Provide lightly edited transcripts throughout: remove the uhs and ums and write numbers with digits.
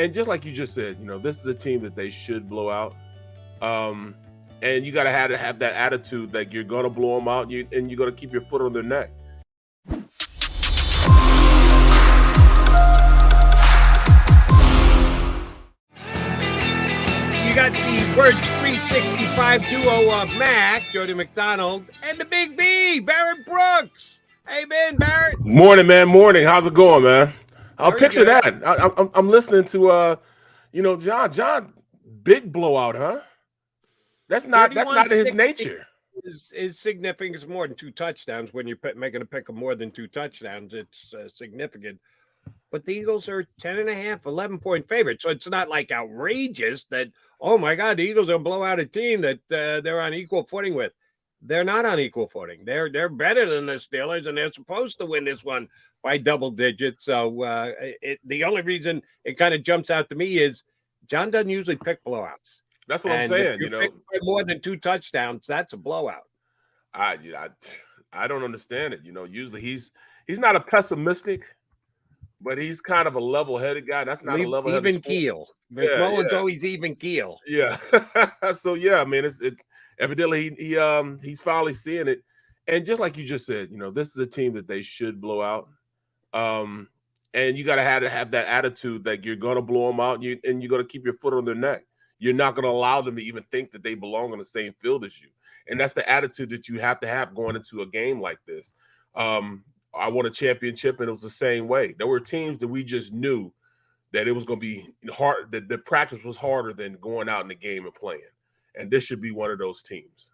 And just like you just said, this is a team that they should blow out. And you got to have that attitude that you're going to blow them out, and you're going to keep your foot on their neck. You got the Birds 365 duo of Mac, Jody McDonald, and the Big B, Barrett Brooks. Hey, man, Barrett. Morning, man. Morning. How's it going, man? I'll picture good. that. I'm listening to, John, big blowout, huh? That's not his nature. Is significant. It's more than 2 touchdowns. When you're making a pick of more than 2 touchdowns, it's significant. But the Eagles are 10.5, 11-point favorites. So it's not like outrageous that, oh, my God, the Eagles will blow out a team that they're on equal footing with. They're not on equal footing. They're better than the Steelers, and they're supposed to win this one by double digits. So the only reason it kind of jumps out to me is John doesn't usually pick blowouts. That's what I'm saying. If you pick more than 2 touchdowns, that's a blowout. I don't understand it. Usually he's not a pessimistic, but he's kind of a level-headed guy. That's not a level-headed even keel. McMullen's always even keel. Yeah. So I mean, evidently he's finally seeing it. And just like you just said, this is a team that they should blow out. And you got to have that attitude that you're going to blow them out, and you're going to keep your foot on their neck. You're not going to allow them to even think that they belong on the same field as you. And that's the attitude that you have to have going into a game like this. I won a championship, and it was the same way. There were teams that we just knew that it was going to be hard, that the practice was harder than going out in the game and playing. And this should be one of those teams.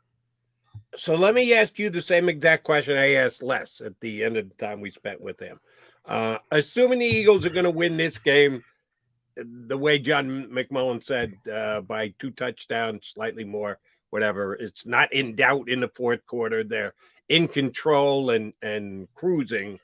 So let me ask you the same exact question I asked Les at the end of the time we spent with him. Assuming the Eagles are going to win this game, the way John McMullen said, by 2 touchdowns, slightly more, whatever, it's not in doubt in the fourth quarter. They're in control and cruising.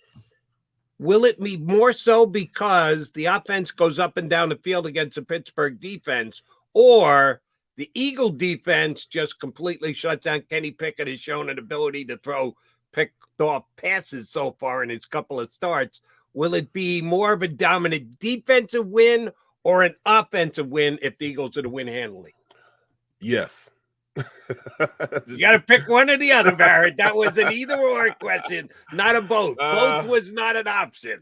Will it be more so because the offense goes up and down the field against the Pittsburgh defense, or the Eagle defense just completely shuts down? Kenny Pickett has shown an ability to throw picked off passes so far in his couple of starts. Will it be more of a dominant defensive win or an offensive win if the Eagles are to win handily? Yes. You got to pick one or the other, Barrett. That was an either-or question, not a both. Both was not an option.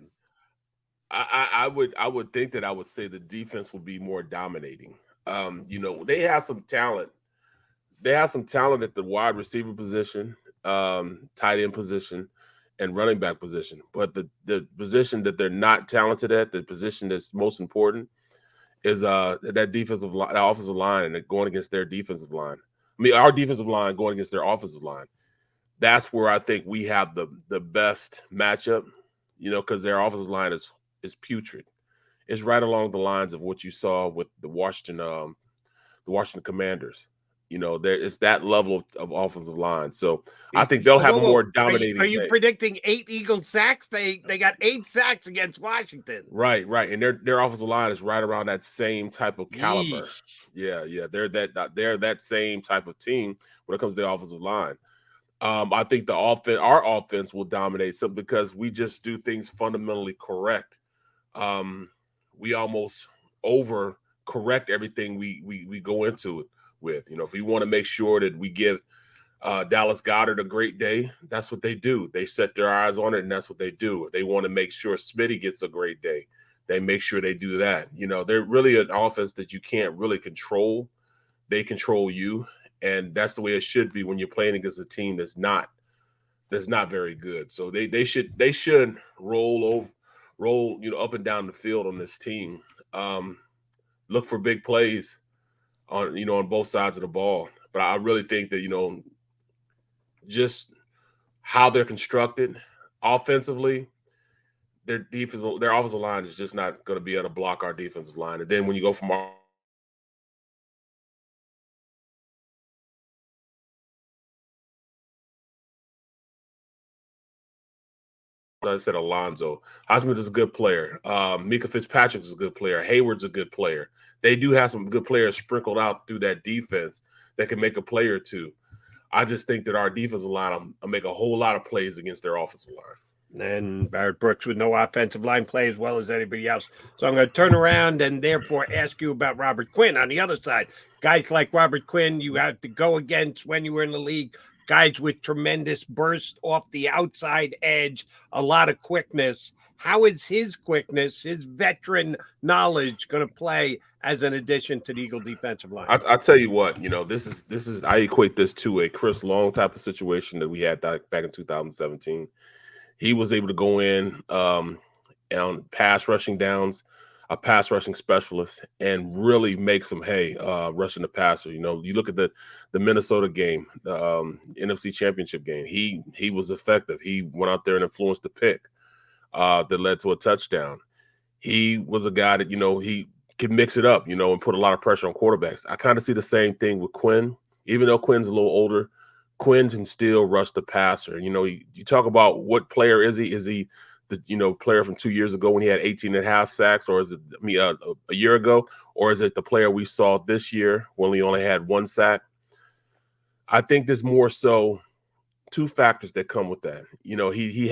I would think that I would say the defense will be more dominating. They have some talent. They have some talent at the wide receiver position, tight end position, and running back position. But the position that they're not talented at, the position that's most important, is that offensive line, and going against their defensive line. I mean, our defensive line going against their offensive line. That's where I think we have the best matchup, because their offensive line is putrid. It's right along the lines of what you saw with the Washington Commanders. It's that level of offensive line. So I think they'll have a more dominating. Are you predicting 8 Eagle sacks? They got 8 sacks against Washington. Right. And their offensive line is right around that same type of caliber. Yeesh. Yeah. They're that same type of team when it comes to the offensive line. I think our offense will dominate some because we just do things fundamentally correct. We almost over correct everything we go into it with. If we want to make sure that we give Dallas Goedert a great day, that's what they do. They set their eyes on it, and that's what they do. If they want to make sure Smitty gets a great day, they make sure they do that. They're really an offense that you can't really control. They control you, and that's the way it should be when you're playing against a team that's not very good. So they should roll up and down the field on this team. Look for big plays on both sides of the ball. But I really think that, just how they're constructed offensively, their offensive line is just not going to be able to block our defensive line. And then when you go from our I said Alonzo. Highsmith is a good player. Mika Fitzpatrick is a good player. Hayward's a good player. They do have some good players sprinkled out through that defense that can make a play or two. I just think that our defensive line will make a whole lot of plays against their offensive line. And Barrett Brooks with no offensive line play as well as anybody else. So I'm going to turn around and therefore ask you about Robert Quinn on the other side. Guys like Robert Quinn, you have to go against when you were in the league. Guys with tremendous burst off the outside edge, a lot of quickness. How is his quickness, his veteran knowledge going to play as an addition to the Eagle defensive line? I tell you what, this is I equate this to a Chris Long type of situation that we had back in 2017. He was able to go in on pass rushing downs, a pass rushing specialist, and really make some hay rushing the passer. You look at the Minnesota game, the NFC Championship game. He was effective. He went out there and influenced the pick that led to a touchdown. He was a guy that he could mix it up, and put a lot of pressure on quarterbacks. I kind of see the same thing with Quinn, even though Quinn's a little older. Quinn can still rush the passer. You talk about what player is he? Is he the player from 2 years ago when he had 18 and a half sacks, or is it a year ago, or is it the player we saw this year when he only had 1 sack? I think there's more so 2 factors that come with that. He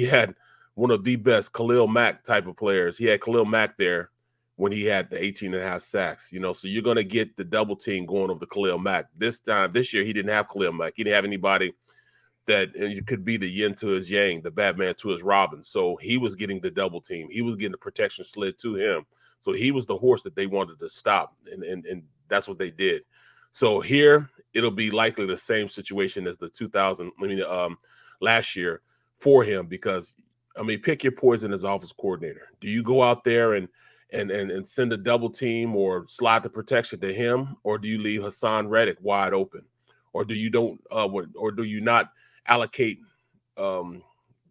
had one of the best Khalil Mack type of players. He had Khalil Mack there when he had the 18 and a half sacks, so you're going to get the double team going over the Khalil Mack. This year, he didn't have Khalil Mack. He didn't have anybody that could be the yin to his yang, the Batman to his Robin. So he was getting the double team. He was getting the protection slid to him. So he was the horse that they wanted to stop, and that's what they did. So here, it'll be likely the same situation as the last year for him, because, pick your poison as offense coordinator. Do you go out there and send a double team or slide the protection to him, or do you leave Hassan Reddick wide open, or do you not allocate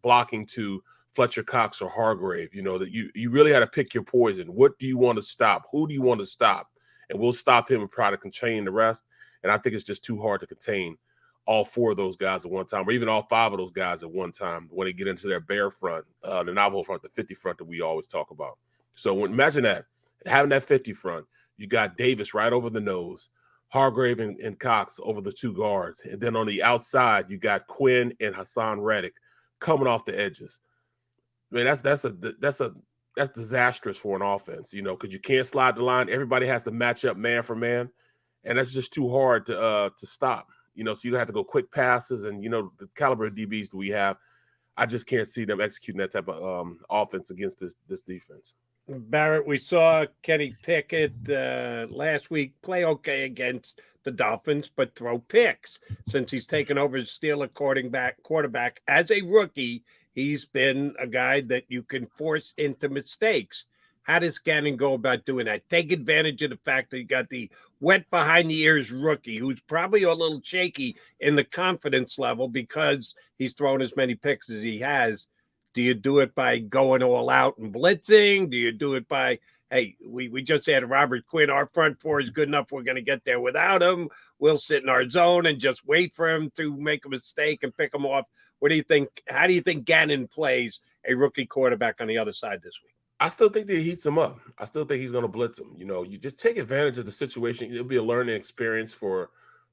blocking to Fletcher Cox or Hargrave? That you really had to pick your poison. What do you want to stop? Who do you want to stop? And we'll stop him and try to contain the rest. And I think it's just too hard to contain all 4 of those guys at one time, or even all 5 of those guys at one time when they get into their bear front, the Navajo front, the 50 front that we always talk about. So imagine that, having that 50 front, you got Davis right over the nose, Hargrave and Cox over the 2 guards. And then on the outside, you got Quinn and Hassan Reddick coming off the edges. That's disastrous for an offense, because you can't slide the line. Everybody has to match up man for man. And that's just too hard to stop, so you have to go quick passes. And, the caliber of DBs that we have, I just can't see them executing that type of offense against this defense. Barrett, we saw Kenny Pickett last week play okay against the Dolphins, but throw picks. Since he's taken over as Steeler quarterback as a rookie, he's been a guy that you can force into mistakes. How does Gannon go about doing that? Take advantage of the fact that you got the wet behind the ears rookie, who's probably a little shaky in the confidence level because he's thrown as many picks as he has. Do you do it by going all out and blitzing? Do you do it by, hey, we just had Robert Quinn, our front 4 is good enough, we're going to get there without him. We'll sit in our zone and just wait for him to make a mistake and pick him off. What do you think? How do you think Gannon plays a rookie quarterback on the other side this week? I still think that he heats him up. I still think he's going to blitz him. You just take advantage of the situation. It'll be a learning experience for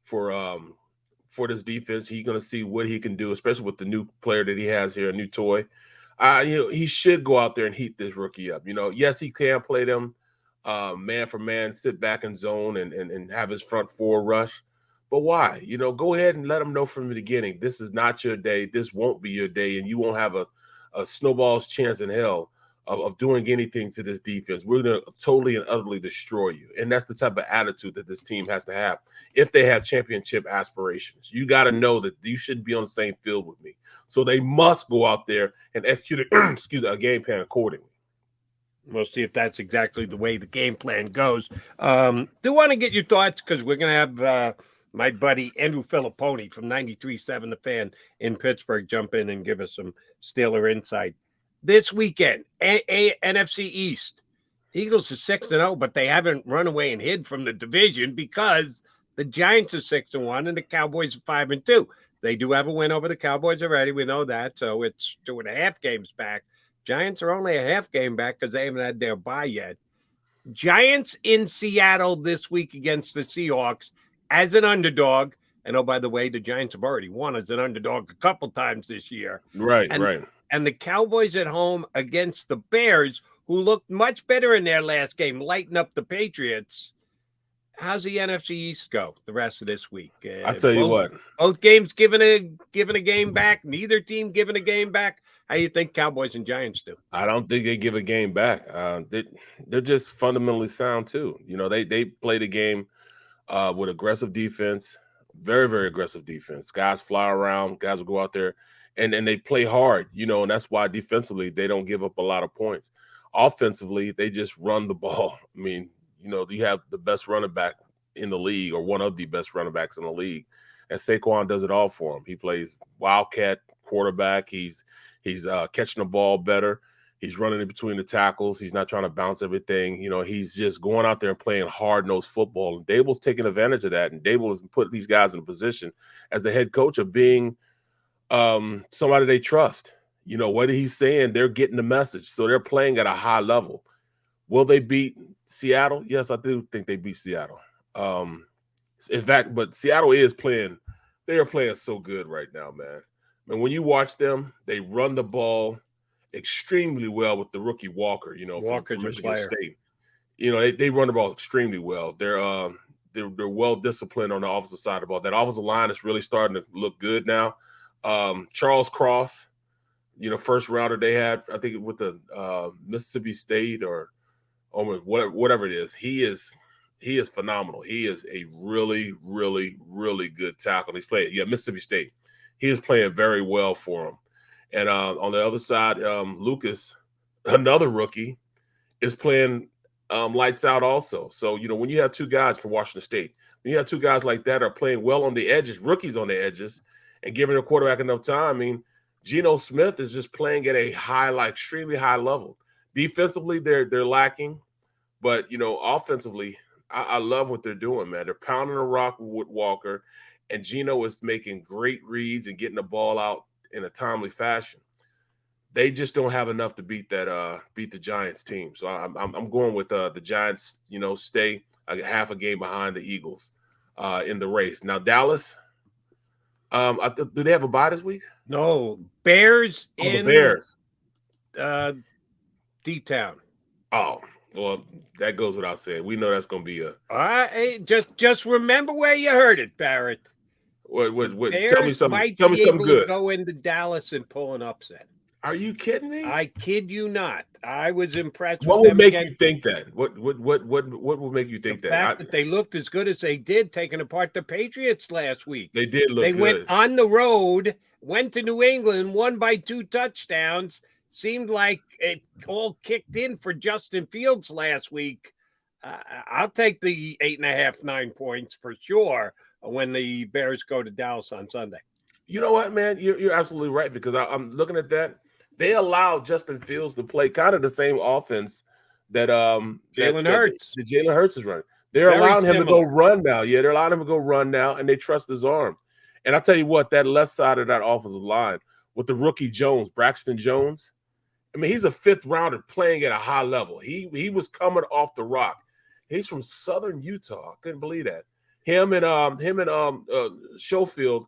this defense. He's going to see what he can do, especially with the new player that he has here, a new toy. He should go out there and heat this rookie up. Yes, he can play them man for man, sit back in zone and have his front 4 rush. But why? Go ahead and let him know from the beginning, this is not your day. This won't be your day, and you won't have a snowball's chance in hell of doing anything to this defense. We're going to totally and utterly destroy you. And that's the type of attitude that this team has to have if they have championship aspirations. You got to know that you shouldn't be on the same field with me. So they must go out there and execute a game plan accordingly. We'll see if that's exactly the way the game plan goes. Do want to get your thoughts, because we're going to have my buddy Andrew Filipponi from 93.7 The Fan in Pittsburgh jump in and give us some Steeler insight. This weekend, NFC East, Eagles are 6-0, but they haven't run away and hid from the division because the Giants are 6-1 and the Cowboys are 5-2. They do have a win over the Cowboys already. We know that. So it's 2.5 games back. Giants are only a half game back because they haven't had their bye yet. Giants in Seattle this week against the Seahawks as an underdog. And oh, by the way, the Giants have already won as an underdog a couple times this year. Right. and the Cowboys at home against the Bears, who looked much better in their last game, lighting up the Patriots. How's the NFC East go the rest of this week? I tell you what, both games giving a game back. Neither team giving a game back. How do you think Cowboys and Giants do? I don't think they give a game back. They're just fundamentally sound too. They play the game with aggressive defense, very, very aggressive defense. Guys fly around, guys will go out there and they play hard, and that's why defensively they don't give up a lot of points. Offensively, they just run the ball. I mean, you have the best running back in the league, or one of the best running backs in the league, and Saquon does it all for him. He plays wildcat quarterback. He's catching the ball better. He's running in between the tackles. He's not trying to bounce everything. He's just going out there and playing hard-nosed football. And Dable's taking advantage of that. And Dable has put these guys in a position as the head coach of being somebody they trust. What he's saying, they're getting the message. So they're playing at a high level. Will they beat Seattle? Yes, I do think they beat Seattle. In fact, but Seattle is playing. They are playing so good right now, man. And when you watch them, they run the ball extremely well with the rookie Walker, from Michigan State. They run the ball extremely well. They're well disciplined on the offensive side of the ball. That offensive line is really starting to look good now. Charles Cross, first rounder they had, I think with the Mississippi State or whatever it is. He is phenomenal. He is a really, really, really good tackle. He's playing, Mississippi State. He is playing very well for him. And on the other side, Lucas, another rookie, is playing lights out also. So, when you have two guys from Washington State, when you have two guys like that are playing well on the edges, rookies on the edges, and giving their quarterback enough time, I mean, Geno Smith is just playing at a extremely high level. Defensively, they're lacking. But, offensively, I love what they're doing, man. They're pounding the rock with Walker, and Geno is making great reads and getting the ball out in a timely fashion. They just don't have enough to beat the Giants team. So I'm going with the Giants, stay half a game behind the Eagles in the race. Now, Dallas, do they have a bye this week? No. Bears the Bears. D-Town. Oh, well, that goes without saying. We know that's going to be a. All right, just remember where you heard it, Barrett. What? Tell me something. Tell me something good. Go into Dallas and pull an upset. Are you kidding me? I kid you not. I was impressed. What would make you think that? What would make you think that? The fact that they looked as good as they did, taking apart the Patriots last week. They did look. They good. went on the road, went to New England, won by 2 touchdowns. Seemed like it all kicked in for Justin Fields last week. I'll take the 8.5, 9 points for sure when the Bears go to Dallas on Sunday. You know what, man? You're absolutely right, because I'm looking at that. They allowed Justin Fields to play kind of the same offense that Jalen Hurts. The Jalen Hurts is running. They're allowing him to go run now. Yeah, they're allowing him to go run now, and they trust his arm. And I tell you what, that left side of that offensive line with the rookie Jones, Braxton Jones. I mean, he's a 5th rounder playing at a high level. He was coming off the rock. He's from Southern Utah. I couldn't believe that. Him and Schofield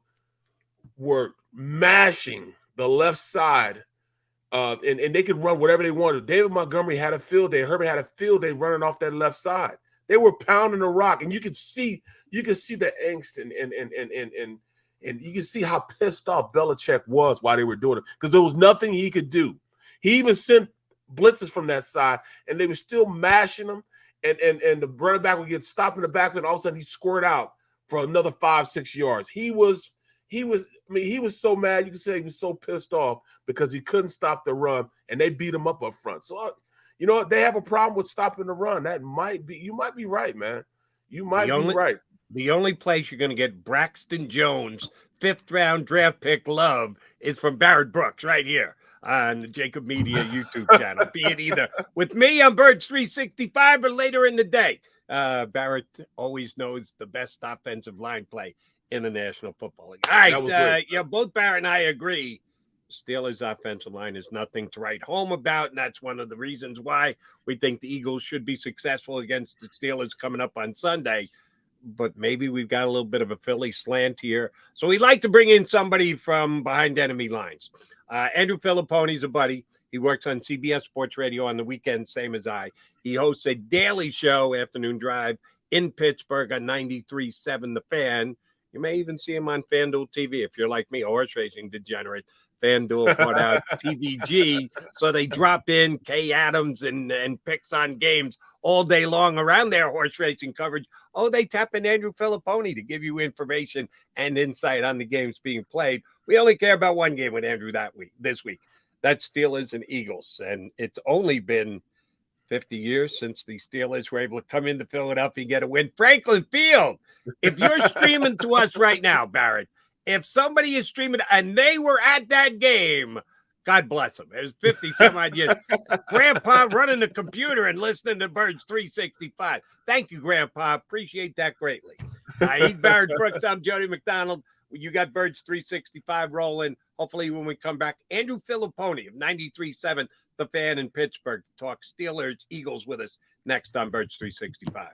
were mashing the left side, and they could run whatever they wanted. David Montgomery had a field day. Herbert had a field day running off that left side. They were pounding the rock, and you could see the angst and you can see how pissed off Belichick was while they were doing it, because there was nothing he could do. He even sent blitzes from that side, and they were still mashing them. And the running back would get stopped in the backfield, and all of a sudden he squared out for another 5-6 yards. He was so mad. You could say he was so pissed off because he couldn't stop the run, and they beat him up front. So, you know what? They have a problem with stopping the run. You might be right, man. You might be right. The only place you're going to get Braxton Jones, 5th round draft pick love is from Barrett Brooks right here on the JAKIB Media YouTube channel. Be it either with me on Birds 365 or later in the day. Barrett always knows the best offensive line play in the National Football League. All right, both Barrett and I agree. Steelers' offensive line is nothing to write home about, and that's one of the reasons why we think the Eagles should be successful against the Steelers coming up on Sunday. But maybe we've got a little bit of a Philly slant here. So we like to bring in somebody from behind enemy lines. Andrew Filipponi's a buddy. He works on CBS Sports Radio on the weekend, same as I. He hosts a daily show, Afternoon Drive, in Pittsburgh on 93.7 The Fan. You may even see him on FanDuel TV if you're like me, a horse racing degenerate. FanDuel brought out TVG, so they drop in Kay Adams and picks on games all day long around their horse racing coverage. Oh, they tap in Andrew Filipponi to give you information and insight on the games being played. We only care about one game with Andrew this week. That's Steelers and Eagles, and it's only been 50 years since the Steelers were able to come into Philadelphia and get a win. Franklin Field, if you're streaming to us right now, Barrett, if somebody is streaming and they were at that game, God bless them. It was 50 some odd years. Grandpa running the computer and listening to Birds 365. Thank you, Grandpa. Appreciate that greatly. He's Barrett Brooks. I'm Jody McDonald. You got Birds 365 rolling. Hopefully, when we come back, Andrew Filipponi of 93.7 The Fan in Pittsburgh to talk Steelers, Eagles with us next on Birds 365.